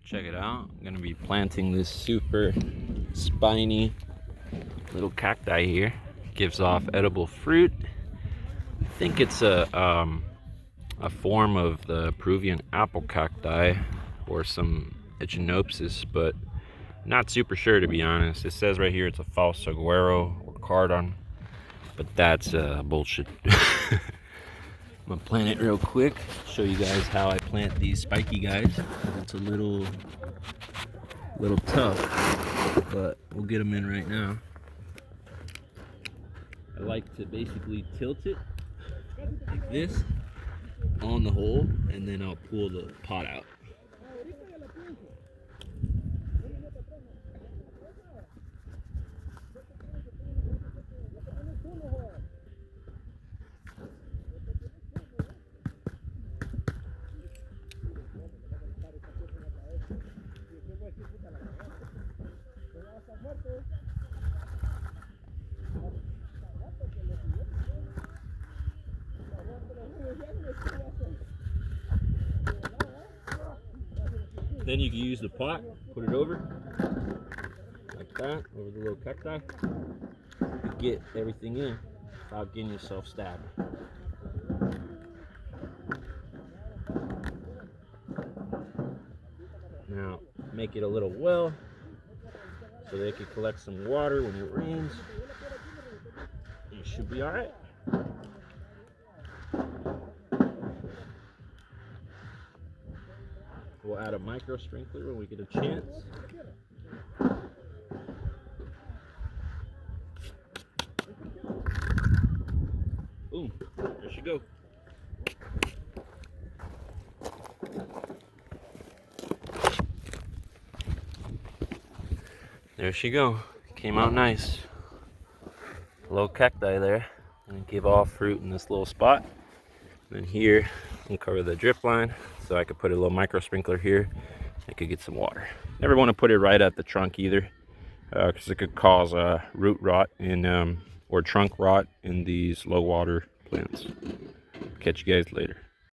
Check it out. I'm gonna be planting this super spiny little cacti here. Gives off edible fruit. I think it's a form of the Peruvian apple cacti or some echinopsis, but not super sure, to be honest. It says right here it's a false saguaro or cardon, but that's bullshit. I'm gonna plant it real quick, show you guys how I plant these spiky guys. It's a little tough, but we'll get them in right now. I like to basically tilt it like this on the hole, and then I'll pull the pot out. Then you can use the pot, put it over, like that, over the little cacti. You get everything in without getting yourself stabbed. Now, make it a little well, so they can collect some water when it rains. You should be all right. We'll add a micro sprinkler when we get a chance. Boom, there she go. There she go. Came out nice. Little cacti there. And give off fruit in this little spot. And then here, I'm cover the drip line, so I could put a little micro sprinkler here. I could get some water. Never want to put it right at the trunk either, because it could cause root rot in or trunk rot in these low water plants. Catch you guys later.